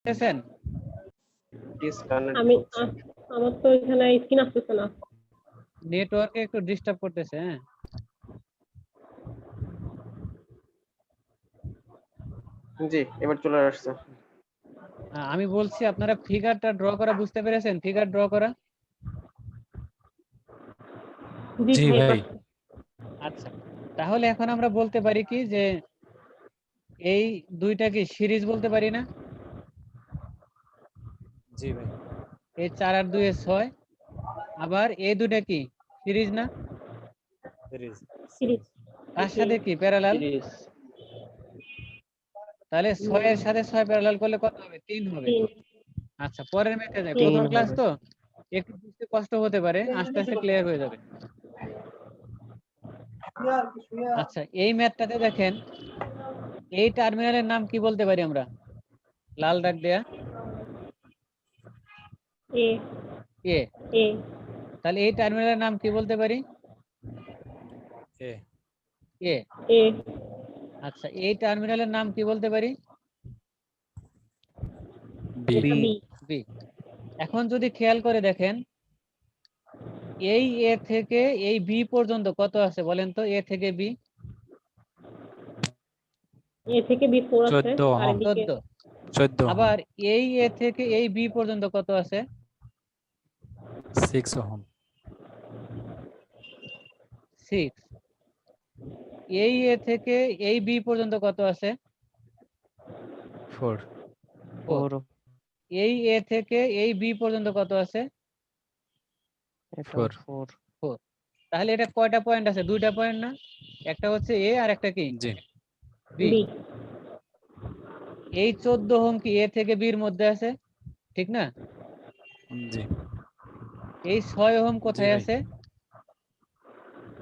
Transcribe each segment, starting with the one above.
দেখতেছেন? আমি আমার তো এখানে স্ক্রিন আসতেছে না। নেটওয়ার্কে একটু ডিস্টার্ব করতেছে। হ্যাঁ, জি এবার চলে আসছে। আমি বলছি আপনারা ফিগারটা ড্র করা বুঝতে পেরেছেন? ফিগার ড্র করা। জি ভাই। আচ্ছা, তাহলে এখন আমরা বলতে পারি কি যে এই দুইটা কি সিরিজ বলতে পারি না? জি ভাই। এই 4 আর 2 এ 6। আবার এই দুইটা কি সিরিজ না? সিরিজ তার সাথে কি প্যারালাল? তাহলে 6 এর সাথে 6 প্যারালাল করলে কত হবে? 3 হবে। 3 আচ্ছা, পরের ম্যাথে যাই। 3 প্রথম ক্লাস হবে। তো একটু বুঝতে কষ্ট হতে পারে, আস্তে আস্তে ক্লিয়ার হয়ে যাবে। আচ্ছা, এই ম্যাথটাতে দেখেন এই টার্মিনালের নাম কি বলতে পারি আমরা? লাল দাগ দেয়া এ এ। এ তাহলে এই টার্মিনালের নাম কি বলতে পারি? এ এ। এ আচ্ছা, এই টার্মিনালের নাম কি বলতে পারি? বি এটা বি বি। এখন যদি খেয়াল করে দেখেন এই এ থেকে এই বি পর্যন্ত কত আছে বলেন তো? এ থেকে বি এ থেকে বি 4 আছে 14 আর এদিকে 14। 14 আবার এই এ থেকে এই বি পর্যন্ত কত আছে? 6 ওহম 6। এই এ থেকে এই বি পর্যন্ত কত আছে? 4 4। এই এ থেকে এই বি পর্যন্ত কত আছে? 4 4। তাহলে এটা কয়টা পয়েন্ট আছে? দুইটা পয়েন্ট না? একটা হচ্ছে এ আর একটা কি? G B. বি এই 14 ওহম কি এ থেকে বির মধ্যে আছে? ঠিক না? জি এই 6 ওহম কোথায় ভাই। আছে?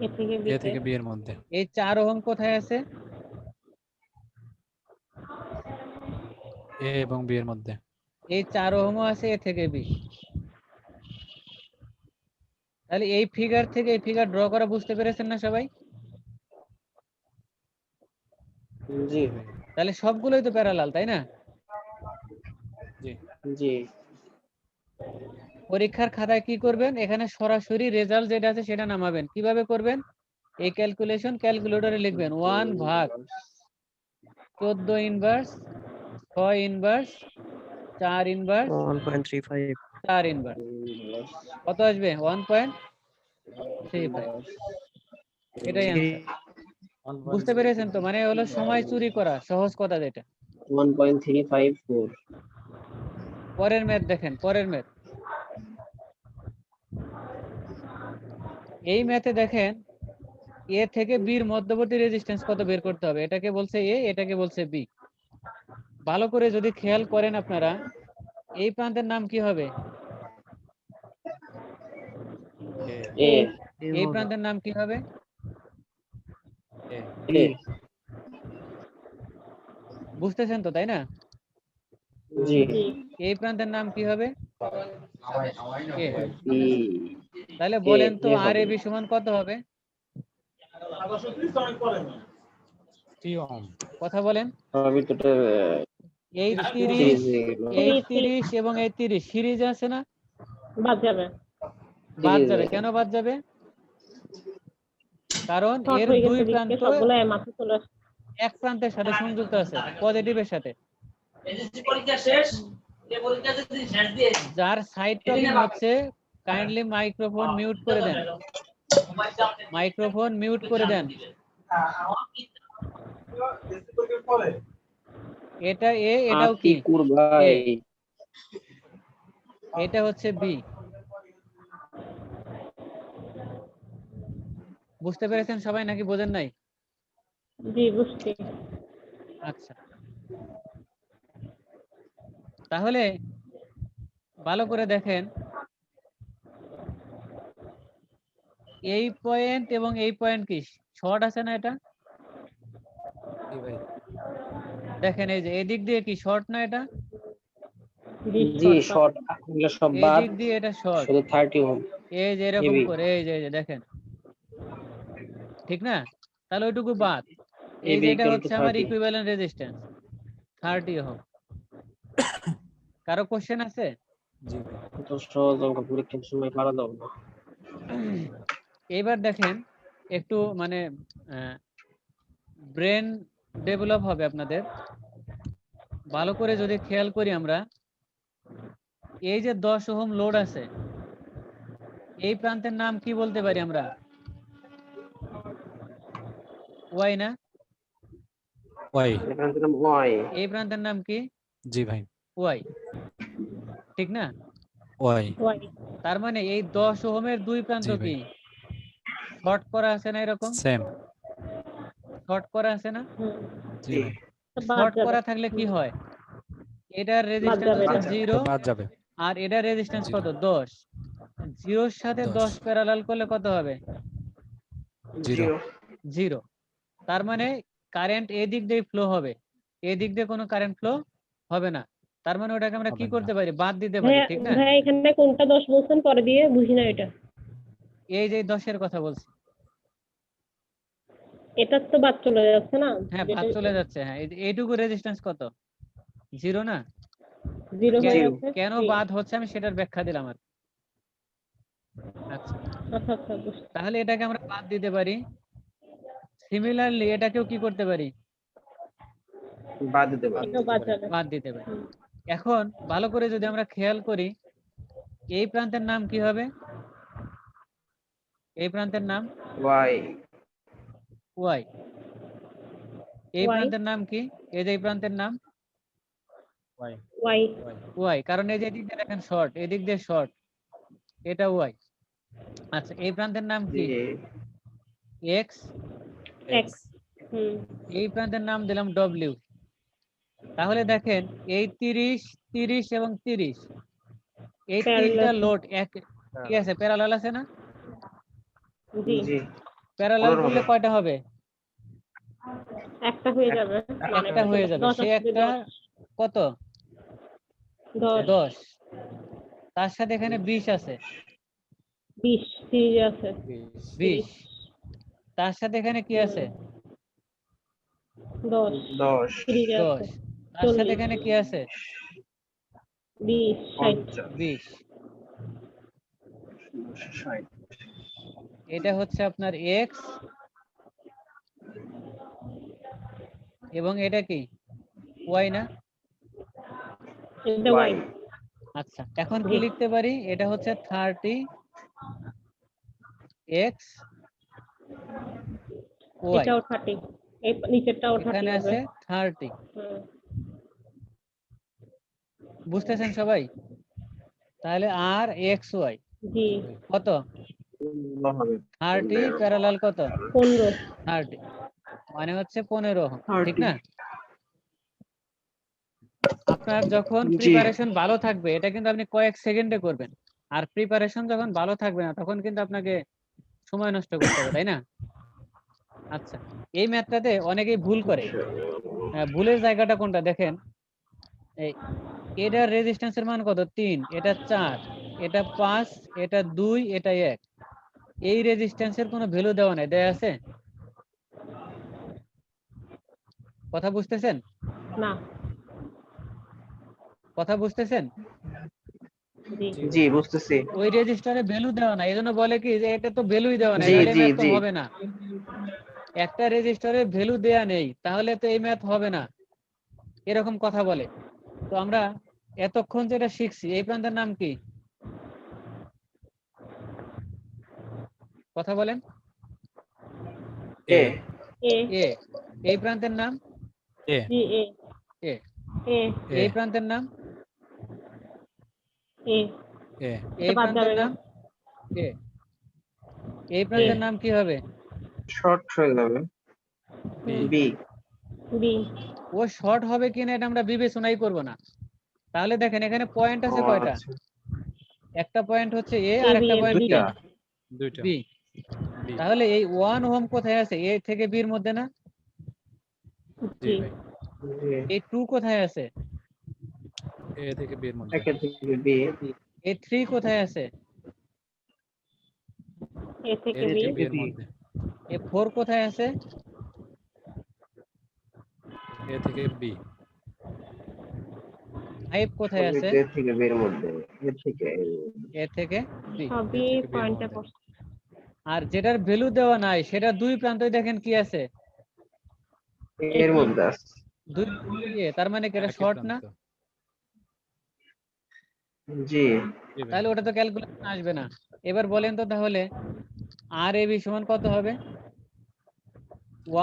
এ থেকে বি এ থেকে বি এর মধ্যে এই 4 ওহম কোথায় আছে? এ এবং বি এর মধ্যে এই 4 ওহমও আছে এ থেকে বি। তাহলে এই ফিগার থেকে এই ফিগার ড্র করা বুঝতে পেরেছেন না সবাই? জি তাহলে সবগুলোই তো প্যারালাল, তাই না? জি জি পরীক্ষার খাতায় কি করবেন? এখানে সরাসরি রেজাল্ট যেটা আছে সেটা নামাবেন। কিভাবে করবেন? এই ক্যালকুলেশন ক্যালকুলেটরে লিখবেন 1 ভাগ 14 ইনভার্স 6 ইনভার্স 4 ইনভার্স 1.35 4 ইনভার্স কত আসবে? 1.35। এটাই आंसर। বুঝতে পেরেছেন তো? মানে হলো সময় চুরি করা, সহজ কথা যেটা। 1.354 পরের ম্যাথ দেখেন, পরের ম্যাথ। এই ম্যাথে দেখেন এ থেকে বির মধ্যবর্তী রেজিস্ট্যান্স কত বের করতে হবে। এটাকে বলছে এ, এটাকে বলছে বি। ভালো করে যদি খেয়াল করেন আপনারা, এই প্রান্তের নাম কি হবে? এ এই প্রান্তের নাম কি হবে? এ বুঝতেছেন তো, তাই না? জি জি এই প্রান্তের নাম কি হবে? এ। বি তাহলে এ বলেন তো এ আর হবে এ বি সমান কত হবে? 3 ওহম কথা বলেন। আমি তো এই 30 সিরিজ হয়ে গেল এই 30 এবং এই 30 সিরিজ আছে না? বাদ যাবে বাদ সিরিজ যাবে। কেন বাদ যাবে? কারণ শর্ট এর হয়ে দুই গেছে দিকে প্রান্ত সবগুলো মাথা চলে আসছে এক প্রান্তের সাথে সংযুক্ত আছে, পজিটিভের সাথে। যার সাইড টকিং হচ্ছে, কাইন্ডলি মাইক্রোফোন মিউট করে দেন। মাইক্রোফোন মিউট করে দেন। এটা এ, এটাও কি আতিকুর ভাই এ, এটা হচ্ছে বি। বুঝতে পেরেছেন সবাই নাকি বোঝেন নাই? জি বুঝছি আচ্ছা, তাহলে ভালো করে দেখেন এই পয়েন্ট এবং এই পয়েন্ট কি শর্ট আছে না? এটা জি ভাই দেখেন, এই যে এদিক দিয়ে কি শর্ট না? এটা জি শর্ট এগুলো সব এই বাদ দিক দিয়ে এটা শর্ট। শুধু 30 ওহম এই যে এরকম এবি করে, এই যে দেখেন, ঠিক না? তাহলে ওইটুকু বাদ। এই এবি যে এটা ইকুয়াল টু হচ্ছে আমার 30 ইকুইভ্যালেন্ট রেজিস্ট্যান্স 30 ওহম। কারো কোশ্চেন আছে? জি ভাই। তো সহজ অঙ্ক পরীক্ষার সময় পারা দাও না। এবার দেখেন একটু মানে ব্রেন ডেভেলপ হবে আপনাদের। ভালো করে যদি খেয়াল করি আমরা, এই যে 10 ওহম লোড আছে, এই প্রান্তের নাম কি বলতে পারি আমরা? ওয়াই না? ওয়াই। এখান থেকে ওয়াই। এই প্রান্তের নাম কি? জি ভাই। ওয়াই, ঠিক না? ওয়াই। ওয়াই। তার মানে এই 10 ওহমের দুই প্রান্ত জি ভাই। কি শর্ট করা আছে না? এরকম সেম। শর্ট করা আছে না? জি ভাই। তো বাদ শর্ট যাবে। করা থাকলে কি হয়? এটার বাদ রেজিস্ট্যান্স যাবে হচ্ছে এটা। 0 তো বাদ যাবে। আর এটার রেজিস্ট্যান্স কত? জিরো। 10। 0 এর সাথে 10 10 প্যারালাল করলে কত হবে? জিরো। 0। তার মানে কারেন্ট এই দিক দিয়ে ফ্লো হবে, এই দিক দিয়ে কোনো কারেন্ট ফ্লো হবে না। তার মানে ওটাকে আমরা কি হবে করতে না। পারি? বাদ দিতে পারি, ভাইয়া ঠিক না? ভাইয়া এখানে কোনটা 10 বলছেন পরে দিয়ে বুঝি না এটা। এই যে 10 এর কথা বলছি। এটার তো বাদ চলে যাচ্ছে না? হ্যাঁ, বাদ চলে যাচ্ছে। হ্যাঁ, এইটুকু রেজিস্ট্যান্স কত? 0 না? 0 হয়ে Zero. যাচ্ছে। কেন জি। বাদ হচ্ছে আমি সেটার ব্যাখ্যা দিলাম আর কি। আচ্ছা, আচ্ছা আচ্ছা বুঝতে। তাহলে এটাকে আমরা বাদ দিতে পারি। সিমিলারলি এটাকেও কি করতে পারি? বাদ দিতে পারি। এটাও বাদ যাবে। বাদ দিতে পারি। হুম। এখন ভালো করে যদি আমরা খেয়াল করি, এই প্রান্তের নাম কি হবে? এই প্রান্তের নাম ওয়াই। ওয়াই। এই ওয়াই। প্রান্তের নাম কি? এই যে এই প্রান্তের নাম ওয়াই। ওয়াই। ওয়াই। ওয়াই, কারণ এই যে এদিক দিয়ে দেখেন শর্ট, এদিক দিয়ে শর্ট, এটা ওয়াই। আচ্ছা, এই প্রান্তের নাম জি। কি? এক্স। এক্স। হুম। এই প্রান্তের নাম দিলাম ডব্লিউ। তাহলে দেখেন এই 30, 30 এবং 30, এই তিনটা প্যারালাল। লোড এক কি আছে? প্যারালাল আছে না? জি। জি। প্যারালাল 15 করলে হবে। কয়টা হবে? একটা হয়ে যাবে। মানে একটা হয়ে যাবে। 10 সে আছে, একটা 10। কত? 10 10। তার সাথে এখানে 20 আছে। 20 সিরিজে আছে। 20। তার সাথে এখানে কি আছে? 10 10। সিরিজে 10। আছে। তার সাথে 40 এখানে কি আছে? 20 60। 20। 60। এটা হচ্ছে আপনার এক্স এবং এটা কি? ওয়াই না? এটা ওয়াই। আচ্ছা, এখন কি লিখতে পারি? এটা হচ্ছে 30 এক্স ওয়াই। এটাও 30। এই নিচেরটাও 30 এখানে হবে। আছে 30। হুম। বুঝতেছেন সবাই? তাহলে আর এক্স ওয়াই জি। কত? 15 হবে। 30 প্যারালাল কত? 15। 30 মানে হচ্ছে 15 ওহম, ঠিক 30। না? আপনার যখন জি। প্রিপারেশন ভালো থাকবে এটা কিন্তু আপনি কয়েক সেকেন্ডে করবেন, আর প্রিপারেশন যখন ভালো থাকবে না তখন কিন্তু আপনাকে সময় নষ্ট করতে হবে, তাই না? আচ্ছা, এই ম্যাথটাতে অনেকেই ভুল করে। ভুলের জায়গাটা কোনটা দেখেন, এই এটার রেজিস্ট্যান্সের মান কত? 3, এটা 4, এটা 5, এটা 2, এটা 1। এই রেজিস্ট্যান্সের কোনো ভ্যালু দেওয়া নাই, দেয়া আছে? কথা বুঝতেছেন? না। কথা বুঝতেছেন? জি। জি বুঝতেছি। ওই রেজিস্টারে ভ্যালু দেওয়া নাই, এজন্য বলে কি যে এটা তো ভ্যালুই দেওয়া নাই, জি তাহলে জি ম্যাথ তো জি। হবে না। একটা রেজিস্টারে ভ্যালু দেয়া নেই তাহলে তো এই ম্যাথ হবে না, এরকম কথা বলে। তো আমরা এতক্ষণ যেটা শিখছি এই প্রান্তের নাম কি? কথা বলেন। এ। এ। এ। এই প্রান্তের নাম এ। জি এ। এ। এ। এ। এই প্রান্তের নাম এ। এ। এই বাদ প্রান্তের যাবে। নাম এ। এই এ। প্রান্তের নাম কি হবে? শর্ট হয়ে যাবে। বি। বি। বি। ও শর্ট হবে কিনা এটা আমরা বিবেচনাই করব না। তাহলে দেখেন এখানে পয়েন্ট ও আছে কয়টা? আচ্ছা। একটা পয়েন্ট হচ্ছে এ এ আর বি একটা এ পয়েন্ট কি? দুইটা। দুইটা। বি। বি। তাহলে এই 1 ওহম কোথায় আছে? এ থেকে বি এর মধ্যে না? জি জি। ভাই। জি। এই 2 কোথায় আছে? এ থেকে বি এর মধ্যে। একে থেকে বি। এই 3 কোথায় আছে? এ এ থেকে বি। থেকে বি এর মধ্যে। এই 4 কোথায় আছে? এ থেকে বি। 5 কোথায় আছে? এ থেকে বের মধ্যে এ থেকে এ থেকে বি। সবই থেকে বের পয়েন্টে মধ্যে। পড়ছে। আর যেটার ভ্যালু দেওয়া নাই সেটা দুই প্রান্তই দেখেন কি আছে? এর মধ্যে আছে। দুই তার মানে কি এটা একই শর্ট না? প্রান্ত। জি জি ভাই। তাহলে ওটা তো ক্যালকুলেশন আসবে না। এবার বলেন তো তাহলে আর এ বি সমান কত হবে?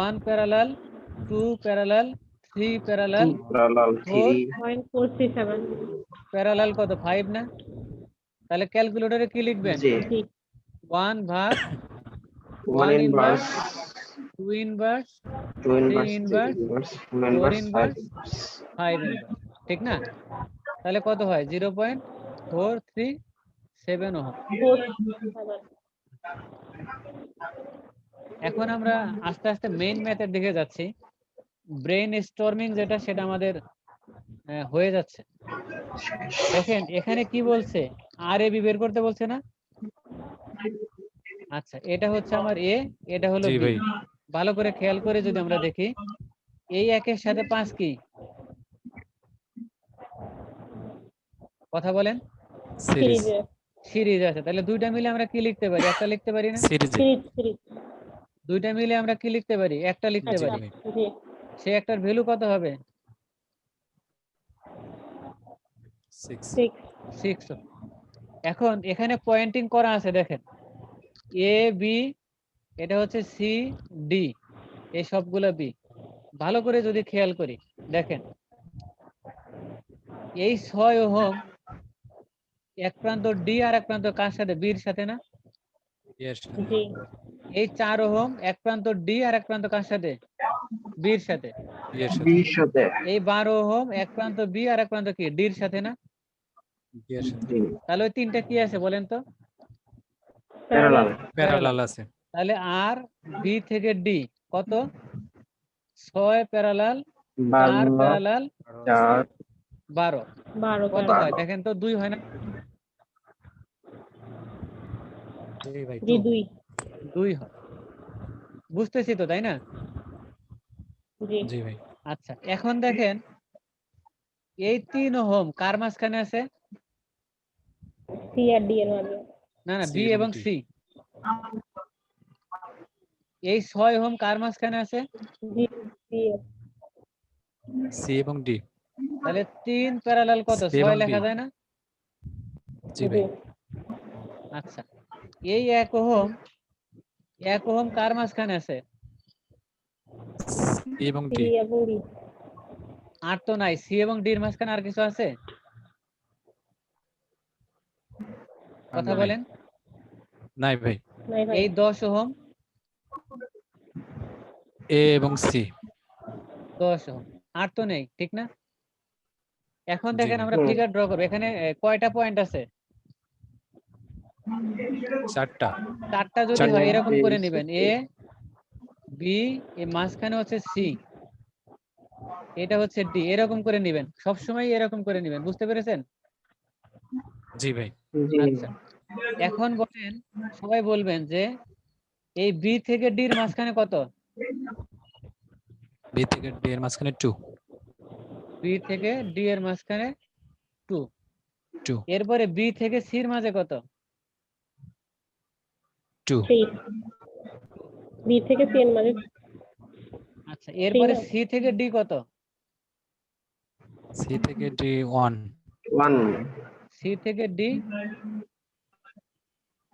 1 parallel, 2 parallel, 3 parallel, 2 parallel 4 3 0.437 parallel কত 5 না? তাহলে ক্যালকুলেটরে কি লিখবেন? জি 1 ভাগ 1 1 inverse inverse, 2 inverse, 2 inverse 3 3 inverse, inverse 4 4 inverse 5 inverse, inverse 5 inverse. ঠিক না? তাহলে কত হয়? 0.437 ওহম। 437 এখন আমরা আস্তে আস্তে মেইন ম্যাথের দিকে যাচ্ছি। ব্রেন স্টর্মিং যেটা সেটা আমাদের হয়ে যাচ্ছে। দেখেন এখানে কি বলছে? আর এ বি বের করতে বলছে না? আচ্ছা, এটা হচ্ছে আমার এ, এটা হলো জি বি। ভাই। ভালো করে খেয়াল করে যদি আমরা দেখি, এই একের সাথে 5 কি? কথা বলেন। সিরিজ। সিরিজে সিরিজ আছে, তাহলে দুইটা মিলে আমরা কি লিখতে পারি? একটা লিখতে পারি না? সিরিজে। সিরিজ দুইটা মিলে আমরা কি লিখতে পারি? একটা লিখতে জি পারি। ভাই। জি সে একটার ভ্যালু কত হবে? 6। 6 6। এখন এখানে পয়েন্টিং করা আছে দেখেন, এ বি, এটা হচ্ছে সি ডি, এই সবগুলো বি। ভালো করে যদি খেয়াল করি দেখেন, এই 6 ওহম এক প্রান্ত ডি আর এক প্রান্ত কার সাথে? বির সাথে না? এর সাথে। জি এই 4 ওহম এক প্রান্ত ডি আর এক প্রান্ত কার সাথে? বির সাথে। এর সাথে। 20 হতে এই 12 ওহম এক প্রান্ত বি আর এক প্রান্ত কি? ডির সাথে না? এর সাথে। জি তাহলে ওই তিনটা কি আছে বলেন তো? প্যারালাল প্যারালাল আছে। তাহলে আর বি থেকে ডি কত? 6 প্যারালাল, 4 12 প্যারালাল, 4 12 12 কত হয়? 12 দেখেন তো 2 হয় না? জি ভাই। জি 2। 2 হয়। বুঝতেছি তো, তাই না? জি জি ভাই। আচ্ছা, এখন দেখেন এই 3 ওহম কার মাঝখানে আছে? সি আর ডি এর মাঝে না না, C বি এবং এবং D। সি। এই 6 ওহম কার মাঝখানে আছে? জি সি এর সি এবং ডি। তাহলে 3 প্যারালাল কত? C 6 এবং D। লেখা যায় না? জি জি ভাই। আচ্ছা, এই 1 ওহম কার মাঝখানে আছে? সি এবং সি ডি। এবং ডি আর তো নাই। সি এবং ডির মাঝখানে আর কিছু আছে? কথা নাই। বলেন। নাই ভাই। নাই ভাই এই 10 ওহম, এ এবং সি। 10 ওহম, আর তো নেই, ঠিক না? এখন জি দেখেন ভাই। আমরা ফিগার ড্র করব। এখানে কয়টা পয়েন্ট আছে? 4টা। 4টা যদি চারটা। হয় এরকম করে নেবেন, এ বি, এই মাঝখানে হচ্ছে সি, এটা হচ্ছে ডি, এরকম করে নেবেন। সবসময় এরকম করে নেবেন, বুঝতে পেরেছেন? জি ভাই। জি আচ্ছা, এখন বলেন, সবাই বলবেন যে এই বি থেকে ডির মাঝখানে কত? বি থেকে ডি এর মাঝখানে 2। বি থেকে ডি এর মাঝখানে 2। 2। এরপরে বি থেকে সির মাঝে কত? 2। 3 বি থেকে সি এর মাঝে আচ্ছা, এরপরে না? সি থেকে ডি কত? সি থেকে ডি 1। 1 সি থেকে ডি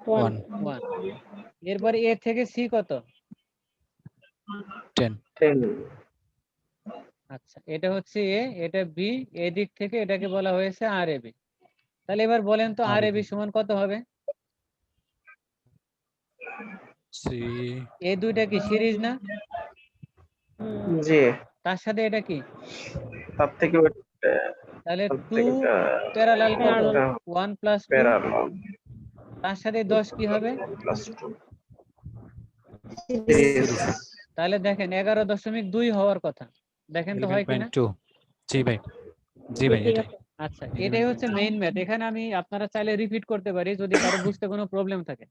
1 1। এরপরে এ থেকে সি কত? 10। 10 আচ্ছা, এটা হচ্ছে এ, এটা বি, এদিক থেকে এটাকে বলা হয়েছে আর এ বি। তাহলে এবার বলেন তো আর এ বি সমান কত হবে? সি। এই দুইটা কি সিরিজ না? জি তার সাথে এটা কি? তার থেকে তাহলে তার 2 থেকে প্যারালাল কত? Parallel। 1 + 2, প্যারালাল তার সাথে 10 কি হবে? +2 সিরিজ। তাহলে দেখেন 11.2 হওয়ার কথা। দেখেন তো হয় কিনা? 11.2। জি ভাই। জি ভাই ঠিক এটাই। আছে আচ্ছা, এটাই হচ্ছে মেইন ম্যাথ। এখানে আমি আপনারা চাইলে রিপিট করতে পারি যদি কারো বুঝতে কোনো প্রবলেম থাকে।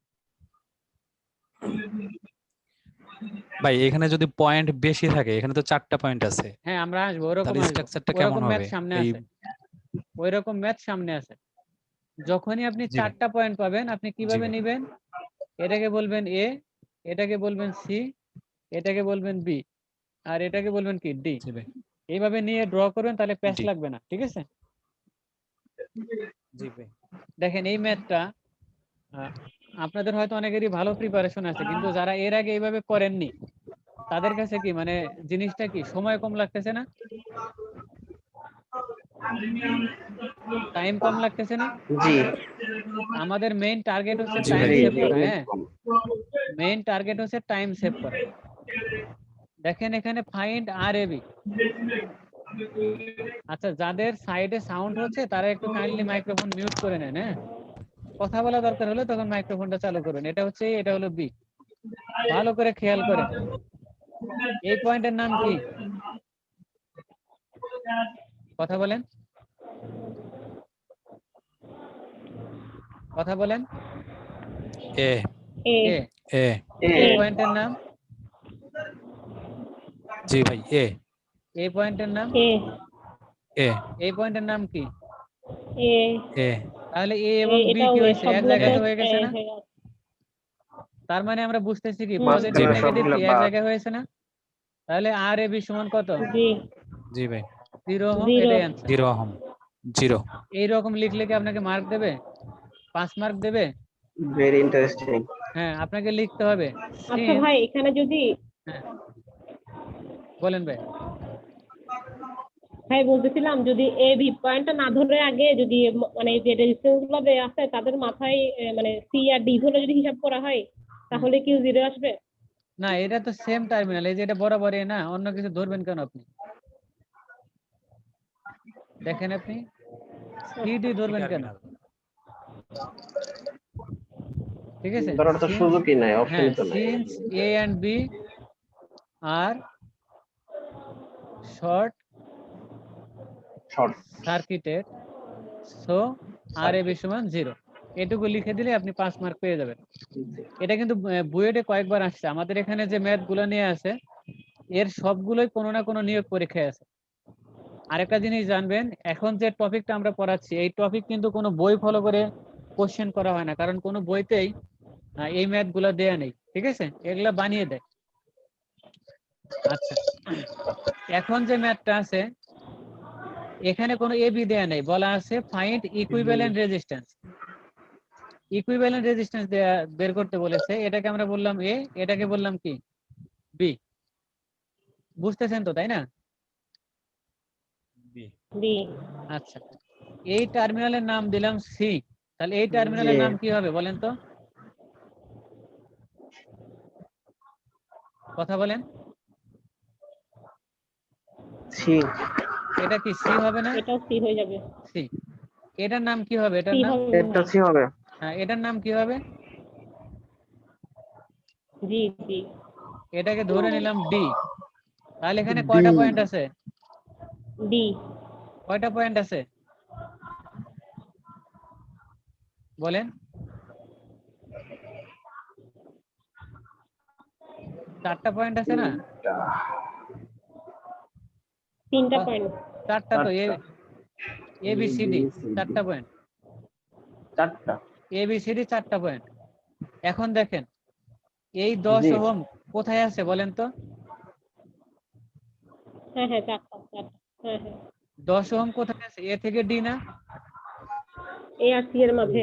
ভাই এখানে যদি পয়েন্ট বেশি থাকে, এখানে তো 4টা পয়েন্ট আছে, হ্যাঁ, আমরা আসবো, ওরকম তাহলে আসবো, স্ট্রাকচারটা কেমন ওরকম ম্যাথ হবে? সামনে এই আছে। ওই রকম ম্যাথ সামনে আছে। যখনই আপনি জি ভাই। 4টা পয়েন্ট পাবেন, আপনি কিভাবে ভাই। নেবেন? এটাকে বলবেন এ, এটাকে বলবেন সি, এটাকে বলবেন বি, আর এটাকে বলবেন কি ডি। জি ভাই। এইভাবে নিয়ে ড্র করবেন, তাহলে প্যাচ ডি। লাগবে না। ঠিক আছে? জি ভাই। দেখেন এই ম্যাথটা আপনাদের হয়তো অনেকেরই ভালো প্রিপারেশন আছে, কিন্তু যারা এর আগে এইভাবে করেননি তাদের কাছে কি মানে জিনিসটা কি সময় কম লাগতেছে না? টাইম কম লাগতেছে না? জি আমাদের মেইন টার্গেট হচ্ছে জি টাইম ভাই। সেভ করা। অনেক হ্যাঁ, কম। মেইন টার্গেট হচ্ছে টাইম সেভ করা। দেখেন এখানে ফাইন্ড আর এ বি। আচ্ছা, যাদের সাইডে সাউন্ড হচ্ছে তারা একটু কাইন্ডলি মাইক্রোফোন মিউট করে নেন। হ্যাঁ, কথা বলা দরকার হলে তখন মাইক্রোফোনটা চালু করুন। এটা হচ্ছে A, এটা হলো বি। ভালো করে খেয়াল করেন। এই পয়েন্টের নাম কি? কথা বলেন, কথা বলেন। এ। এ এ। এ। এ এই পয়েন্টের নাম? জি ভাই। এ। এই পয়েন্টের নাম? এ এ। এই পয়েন্টের নাম কি? এ এ। তাহলে এ এবং বি এটাও কি এ, হয়েছে? এক সবগুলো তো জায়গাতে হয়ে গেছে এ না? হয়ে গেছে। তার মানে আমরা বুঝতেছি কি হুম, পজিটিভ মাঝখানে নেগেটিভ সবগুলো কি এক বাদ। জায়গায় হয়েছে না? তাহলে আর এ বি সমান কত? জি জি ভাই। 0 ওহম। 0 এটাই অ্যান্সার। 0 ওহম। 0। এইরকম লিখলে কি আপনাকে মার্ক দেবে? 5 মার্ক দেবে? Very interesting. হ্যাঁ, আপনাকে লিখতে হবে আচ্ছা সিন্স। ভাই, এখানে যদি হ্যাঁ, বলেন ভাই। ভাই বলতেছিলাম, যদি এ বি পয়েন্টটা না ধরে আগে যদি মানে যে রেজিস্ট্যান্স গুলো দেয়া আছে তাদের মাথায় মানে সি আর ডি ধরে যদি হিসাব করা হয়, তাহলে কি 0 আসবে? না, এটা তো সেম টার্মিনাল। এই যে এটা বরাবর না, অন্য কিছু ধরবেন কেন আপনি? দেখেন আপনি সিডি ধরবেন কেন? টার্মিনাল। ঠিক আছে? ধরার তো সিন্স, সুযোগই নাই, হ্যাঁ, অপশনই তো নাই। Since A and B are short short circuited, so আর এ বি সমান 0। এটুকু লিখে দিলে আপনি 5 মার্ক পেয়ে যাবেন। এটা কিন্তু বুয়েটে কয়েকবার আসছে। আমাদের এখানে যে ম্যাথ গুলো নিয়ে আছে এর সবগুলোই কোনো না কোনো নিয়োগ পরীক্ষায় আছে। আরেকটা জিনিস জানবেন, এখন যে টপিকটা আমরা পড়াচ্ছি এই টপিক কিন্তু কোনো বই ফলো করে কোশ্চেন করা হয় না, কারণ কোনো বইতেই এই ম্যাথ গুলো দেয়া নেই। ঠিক আছে, এগুলা বানিয়ে দেয়। আচ্ছা, এখন যে ম্যাথটা আছে এখানে কোনো এ বি দেয়া নেই, বলা আছে find equivalent resistance. Equivalent resistance বের করতে বলেছে। এটাকে আমরা বললাম এ, এটাকে বললাম কি বি। বুঝতেছেন তো, তাই না? বি। বি আচ্ছা, এই টার্মিনালের নাম দিলাম সি। তাহলে এই জি টার্মিনালের নাম কি হবে বলেন তো? কথা বলেন। সি। এটা কি সি হবে না? এটাও সি হয়ে যাবে। সি। এটার নাম কি হবে? এটার সি নাম? হবে মনে এটা হয়। সি হবে। হ্যাঁ, এটার নাম কি হবে? জি জি এটাকে ধরে নিলাম ডি। তাহলে এখানে ডি। কয়টা পয়েন্ট আছে? ডি কয়টা পয়েন্ট আছে বলেন? 4টা পয়েন্ট আছে না? 3টা ক- পয়েন্ট। 4টা তো এ, চারটা। এ বি সি ডি 4টা পয়েন্ট। চারটা। এ বি সি ডি 4টা পয়েন্ট। এখন দেখেন এই 10 জি ওহম কোথায় আছে বলেন তো? হ্যাঁ হ্যাঁ 4টা 4টা। হ্যাঁ হ্যাঁ 10 ওহম কোথায় আছে? এ থেকে ডি না? এ আর সি এর মাঝে।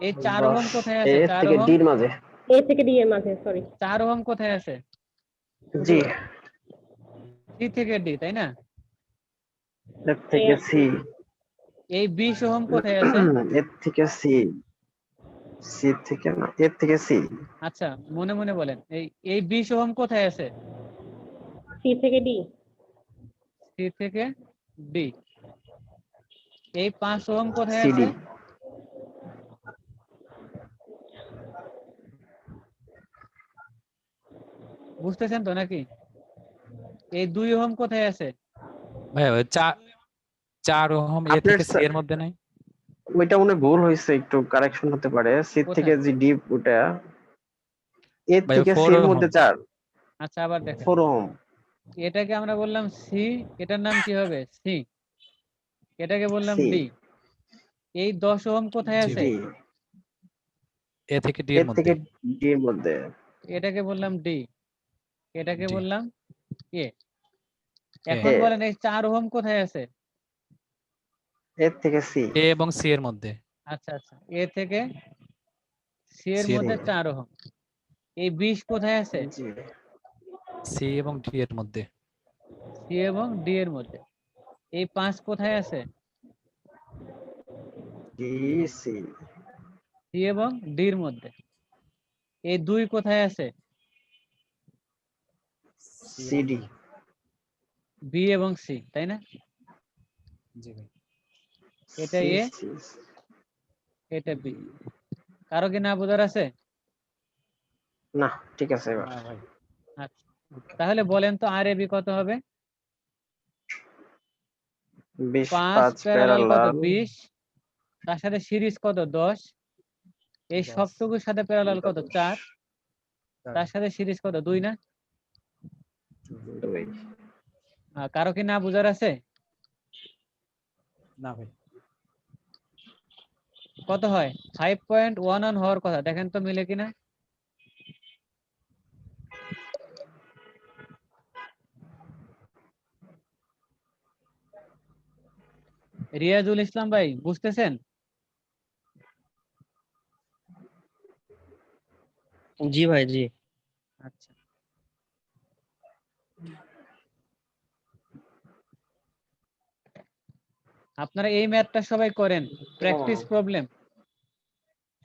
এই 4 10 ওহম কোথায় এ আছে? 4 থেকে ওহম। ডির মাঝে। এ থেকে ডি এর মাঝে, সরি। 4 ওহম কোথায় আছে? জি সি থেকে ডি, তাই না? এর এ থেকে আর সি। সি। এই 20 ওহম কোথায় আছে? এর থেকে সি। সি থেকে না, এর থেকে সি। আচ্ছা, মনে মনে বলেন, এই 20 ওহম কোথায় আছে? সি থেকে ডি। সি থেকে ডি। এই 5 ওহম কোথায় আছে? সিডি। বুঝতেছেন তো নাকি? এই 2 ওহম কোথায় আছে? ভাই ওই 4 ওহম এ আপনার থেকে সি এর মধ্যে নাই। ওইটা মনে হয় ভুল হয়েছে, একটু কারেকশন হতে পারে। সি থেকে কোথায়? যে ডিপ ওটা, এর ভাই থেকে 4 সির ওহম। মধ্যে 4। আচ্ছা, আবার দেখেন, 4 ওহম। এটাকে আমরা বললাম সি, এটার নাম কি হবে? সি। এটাকে বললাম সি ডি। এই 10 ওহম কোথায় জি আছে? ডি এ থেকে ডি এর এর মধ্যে থেকে ডি এর মধ্যে এটাকে বললাম ডি, এটাকে জি। বললাম এ। এখন এ। বলেন এই 4 ওহম কোথায় আছে? এর থেকে সি এ এবং সি এর মধ্যে আচ্ছা আচ্ছা, এ থেকে সি এর সি এর মধ্যে মধ্যে 4 ওহম। এই 20 কোথায় আছে? জি সি এবং ডি এর মধ্যে সি এবং ডি এর মধ্যে। এই 5 কোথায় আছে? ডি সি সি এবং ডি এর মধ্যে। এই 2 কোথায় আছে? সি ডি বি এবং সি, তাই না? জি ভাই এটা সি এ, সি এটা বি। কারো কি না বোঝার আছে? না ঠিক আছে এবার না ভাই আচ্ছা, তাহলে বলেন তো আর এ বি কত হবে? 20 5 5 প্যারালাল কত? প্যারালাল 20। তার সাথে সিরিজ কত? 10। এই 10 সবটুকুর সাথে প্যারালাল কত? 4। তার সাথে সিরিজ কত? 2 না? 2 কারো কি না বোঝার আছে? না ভাই কত হয়? 5.11 হওয়ার কথা, দেখেন তো মিলে কিনা। রিয়াজুল ইসলাম ভাই বুঝতেছেন? জি ভাই জি। আচ্ছা, আপনারা এই ম্যাথটা সবাই করেন, প্র্যাকটিস প্রবলেম।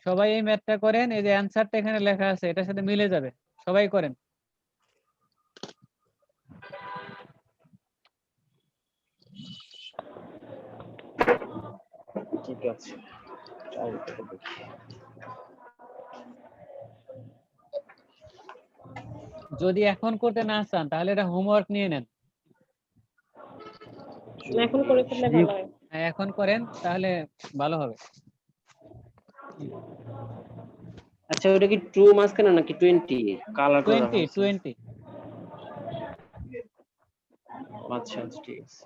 সবাই এই ম্যাথটা করেন, এই যে অ্যানসারটা এখানে লেখা আছে এটার সাথে মিলে যাবে, সবাই করেন। ঠিক আছে ট্রাই করে দেখি যদি এখন করতে না চান তাহলে এটা হোমওয়ার্ক নিয়ে নেন। এখন করে ফেললে ভালো হয়। এখন করেন তাহলে ভালো হবে। আচ্ছা ওটা কি ট্রু মাঝখানে নাকি 20 কালারটা 20 20। আচ্ছা আচ্ছা ঠিক আছে।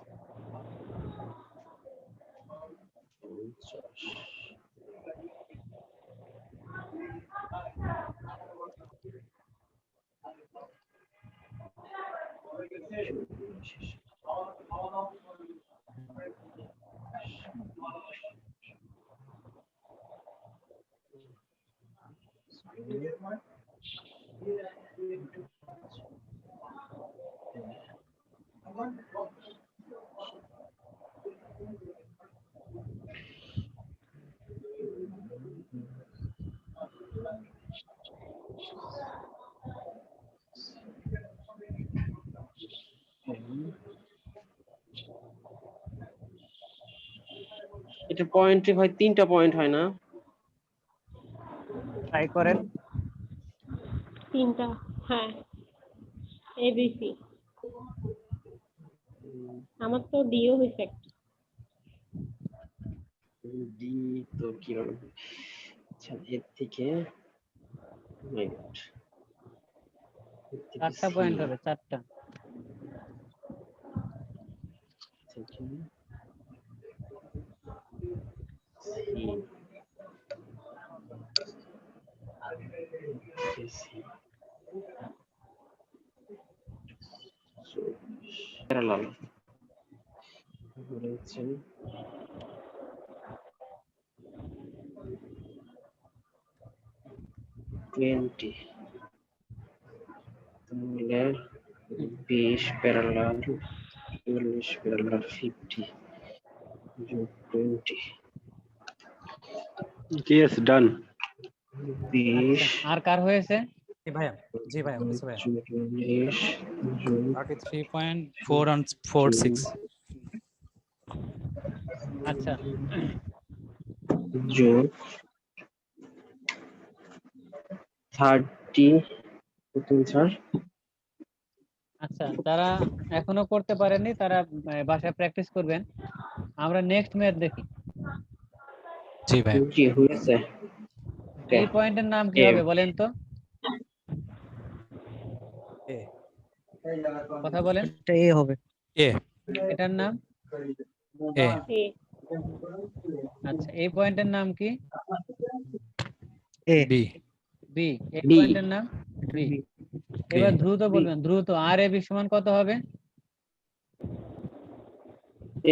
এটা পয়েন্টে হয় 3টা পয়েন্ট হয় না? ট্রাই করেন। 3টা, হ্যাঁ, এবিসি। আমার তো ডিও হয়েছে একটা। ডি তো কি হবে? আচ্ছা এর থেকে wait, এর থেকে 4টা C পয়েন্ট হবে, 4টা। থেকে C প্যারালাল বলেছেন 20 তাহলে 20 প্যারালাল 40 প্যারালাল 50 যোগ 20 ইয়েস ডান 20 আচ্ছা, আর কার হয়েছে? জি ভাইয়া হয়েছে ভাইয়া 40 যোগ 33.446 আচ্ছা, যোগ 30 কত স্যার? আচ্ছা, যারা এখনো করতে পারেননি তারা বাসায় প্র্যাকটিস করবেন। আমরা নেক্সট ম্যাথ দেখি। জি ভাই জি হয়েছে। এই পয়েন্টের নাম কি এ। হবে বলেন তো? কথা বলেন। এটা এ হবে। এ এটার নাম? এ এ আচ্ছা এই পয়েন্টের নাম কি? B B. এই B পয়েন্টের নাম বি। এবার দ্রুত B বলবেন, দ্রুত। আর এ বি সমান কত হবে?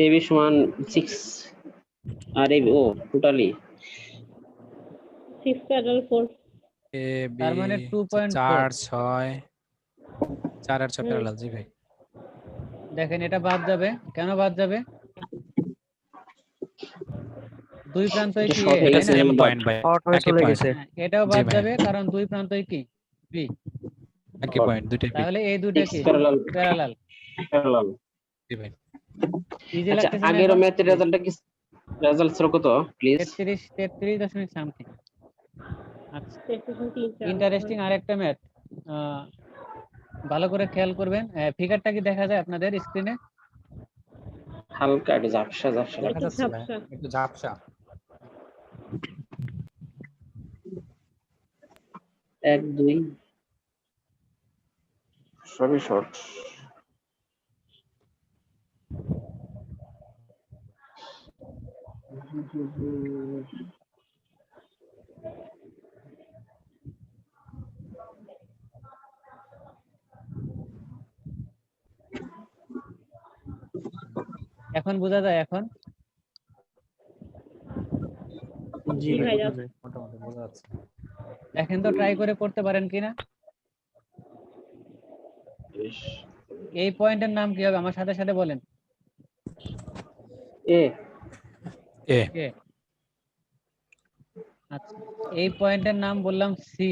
AB সমান 6 আর AB O totally 6 parallel 4 A B তার মানে 2.4। 4 6 4 আর 6 হুম। প্যারালাল। জি ভাই। দেখেন এটা বাদ যাবে, কেন বাদ যাবে? দুই প্রান্তই এটা কি শর্ট এ, হয়ে এটা তাই না? গেছে সেম M পয়েন্ট ভাই, একই পয়েন্ট। হ্যাঁ, এটাও জি বাদ ভাই, যাবে কারণ দুই প্রান্তই কি বি। একই পয়েন্ট, দুইটাই বি। তাহলে এই দুইটা 6 কি প্যারালাল প্যারালাল। প্যারালাল। জি ভাই। ইজি আচ্ছা লাগতেছে না আগের এখন? ম্যাথের রেজাল্টটা কি, রেজাল্ট ছিল কত প্লিজ? 33 সামথিং। আচ্ছা সেকশন 3 4 ইন্টারেস্টিং আরেকটা ম্যাথ, ভালো করে খেয়াল করবেন। ফিগারটা কি দেখা যায় আপনাদের স্ক্রিনে? হালকা একটু ঝাপসা ঝাপসা দেখা একটু যাচ্ছে ভাই, ঝাপসা। একটু ঝাপসা। 1 2 সবই শর্ট। এখন বোঝা যায় এখন? জি ভাই যাচ্ছে। মোটামুটি বোঝা যাচ্ছে। দেখেন তো ট্রাই করে করতে পারেন কিনা। এই পয়েন্টের নাম কি হবে আমার সাথে সাথে বলেন? এ এ এ। আচ্ছা এই পয়েন্টের নাম বললাম সি,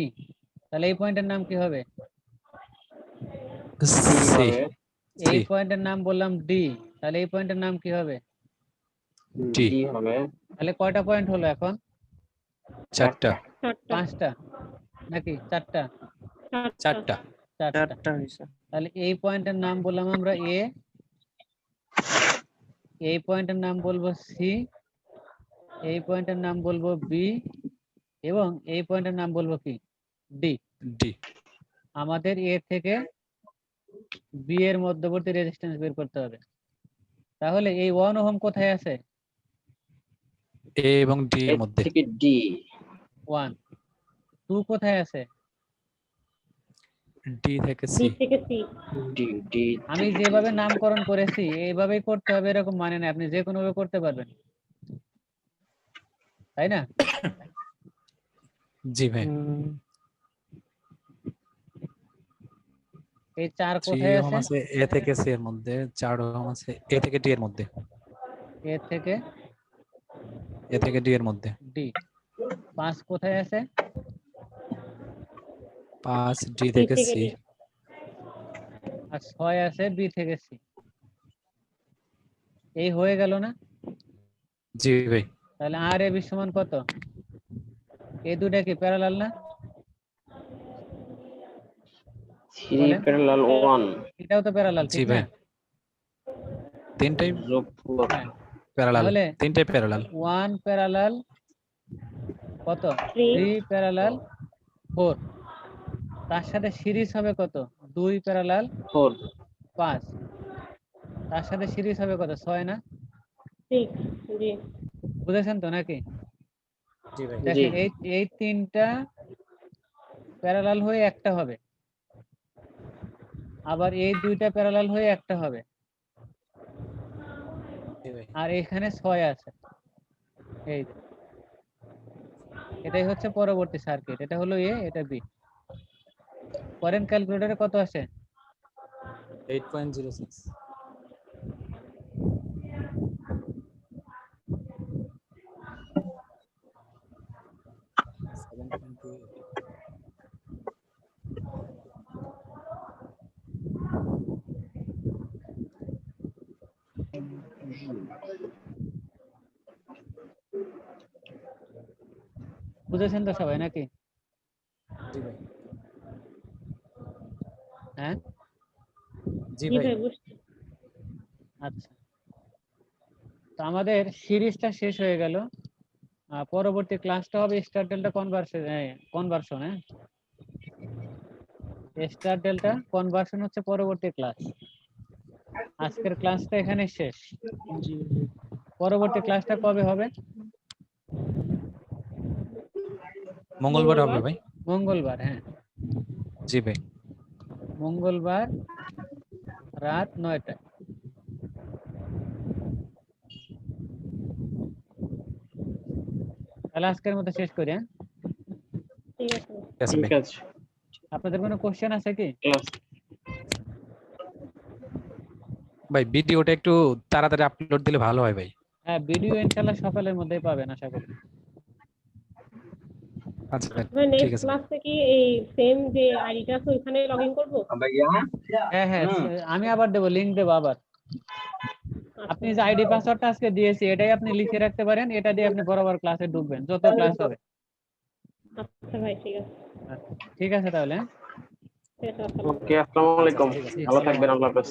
তাহলে এই পয়েন্টের নাম কি হবে? সি হবে এই সি পয়েন্টের নাম বললাম ডি, তাহলে এই পয়েন্টের নাম কি হবে? ডি। ডি হবে তাহলে কয়টা পয়েন্ট হলো এখন? 4টা 4টা 5টা নাকি 4টা? 4টা 4টা। তাহলে এই পয়েন্টের নাম বললাম আমরা এ, এই পয়েন্টের নাম বলবো সি, এই পয়েন্টের নাম বলবো বি, এবং এই পয়েন্টের নাম বলবো কি ডি। ডি আমাদের এ থেকে বি এর মধ্যবর্তী রেজিস্ট্যান্স বের করতে হবে। তাহলে এই 1 ওহম কোথায় আছে? এ এবং ডি এ এর মধ্যে। থেকে ডি 1। 2 কোথায় আছে? ডি থেকে ডি সি। থেকে সি ডি ডি আমি যেভাবে নামকরণ করেছি এইভাবেই করতে হবে এরকম মানে না, আপনি যে কোনো ভাবে করতে পারবেন, তাই না? জি ভাই। এই 4 3 কোথায় ওহম আছে? আছে এ থেকে সি এর মধ্যে, 4 ওহম আছে এ থেকে ডি এর মধ্যে। এ থেকে এ থেকে ডি এর মধ্যে। ডি। 5 কোথায় আছে? 5 ডি ডি থেকে থেকে সি। ডি আর 6 আছে বি থেকে সি। এই হয়ে গেল না? জি ভাই। তাহলে আর এ বি সমান কত? এই দুটা কি প্যারালাল না? 3 বলেন। প্যারালাল 1 এটাও তো প্যারালাল, জি ঠিক না? ভাই। তিনটাই যোগ 4 হ্যাঁ। প্যারালাল, তাহলে তিনটাই প্যারালাল। 1 প্যারালাল কত? 3 3 প্যারালাল 4। তার সাথে সিরিজ হবে কত? 2 প্যারালাল 4 5। তার সাথে সিরিজ হবে কত? 6 না? 6 জি বুঝেছেন তো নাকি? জি ভাই। জি দেখেন এই তিনটা প্যারালাল হয়ে একটা হবে, আবার এই দুইটা প্যারালাল হয়ে একটা হবে, জি ভাই। আর এখানে 6 আছে। এই যে। এটাই হচ্ছে পরবর্তী সার্কিট। এটা হলো এ, এটা বি। করেন ক্যালকুলেটরে কত আসে? 8.06। বুঝেছেন তো সবাই নাকি? জি ভাই। হ্যাঁ জি জি ভাই। ভাই বুঝছি। আচ্ছা, তো আমাদের সিরিজটা শেষ হয়ে গেল। পরবর্তী ক্লাসটা হবে স্টার ডেল্টা কনভার্সন। হ্যাঁ, স্টার ডেল্টা কনভার্সন হচ্ছে পরবর্তী ক্লাস। আজকের ক্লাসটা এখানে শেষ। পরবর্তী ক্লাসটা কবে হবে? মঙ্গলবার হবে ভাই। মঙ্গলবার, হ্যাঁ, জি ভাই। মঙ্গলবার রাত 9টায়। তাহলে আজকের মতো শেষ করি, হ্যাঁ? ঠিক আছে। ঠিক আছে ঠিক ভাই। আছে। আপনাদের কোনো কোশ্চেন আছে কি? ঠিক আছে। ভাই ভিডিওটা একটু তাড়াতাড়ি আপলোড দিলে ভালো হয় ভাই। হ্যাঁ, ভিডিও ইনশাআল্লাহ সকালের মধ্যেই পাবেন আশা করি। আচ্ছা ভাই, ভাই ঠিক নেক্সট আছে ভাই। ক্লাসে কি এই সেম যে আইডিটা আছে ওখানে লগ ইন করবো? হ্যাঁ হ্যাঁ, আমি আবার দেবো, লিংক দেবো আবার। আপনি যে আইডি পাসওয়ার্ডটা আজকে দিয়েছি এটাই আপনি লিখে রাখতে পারেন, এটা দিয়ে আপনি বরাবর ক্লাসে ঢুকবেন যত ক্লাস হবে। আচ্ছা ভাই, ঠিক আছে। আচ্ছা, ঠিক আছে তাহলে, হ্যাঁ? ঠিক আছে, আসসালামু আলাইকুম। ওকে, আসসালামু আলাইকুম। ঠিক আছে, ভালো আসসালামু থাকবেন, আলাইকুম। আল্লাহ হাফেজ।